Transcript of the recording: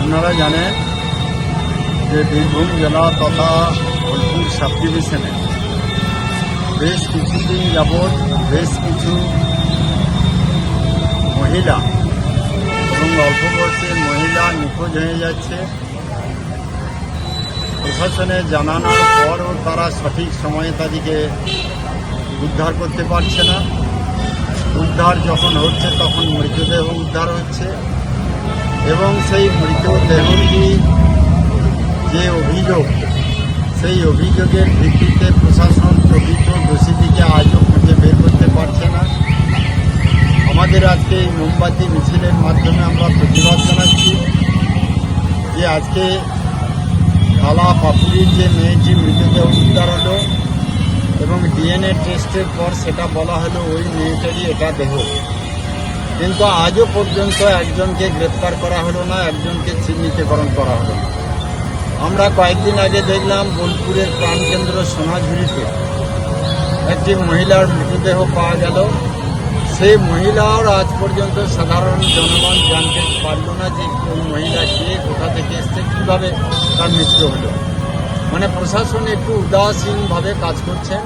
আপনারা জানেন যে বীরভূম জেলা তথা বোলপুর সাব ডিভিশনে বেশ কিছুদিন যাবৎ বেশ কিছু মহিলা এবং অল্প বয়সের মহিলা নিখোঁজ হয়ে যাচ্ছে। প্রশাসনে জানানোর পরও তারা সঠিক সময়ে তাদেরকে উদ্ধার করতে পারছে না। উদ্ধার যখন হচ্ছে তখন মৃতদেহ উদ্ধার হচ্ছে এবং সেই মৃতদেহটি যে অভিযোগ, সেই অভিযোগের ভিত্তিতে প্রশাসন প্রকৃত দোষীটিকে আজও খুঁজে বের করতে পারছে না। আমাদের আজকে এই মোমবাতি মিছিলের মাধ্যমে আমরা প্রতিবাদ জানাচ্ছি যে আজকে কালা পাপুরির যে মেয়েটি মৃতদেহ উদ্ধার হলো এবং ডিএনএ টেস্টের পর সেটা বলা হলো ওই মেয়েটারই এটা দেহ, কিন্তু আজও পর্যন্ত একজনকে গ্রেপ্তার করা হলো না, একজনকে চিহ্নিতকরণ করা হলো না। আমরা কয়েকদিন আগে দেখলাম বোলপুরের প্রাণকেন্দ্র সোনাঝুরিতে একটি মহিলার মৃতদেহ পাওয়া গেল। সেই মহিলার আজ পর্যন্ত সাধারণ জনগণ জানতে পারল না যে ওই মহিলা কে, কোথা থেকে এসছে, কীভাবে তার মৃত্যু হলো। মানে প্রশাসন একটু উদাসীনভাবে কাজ করছে।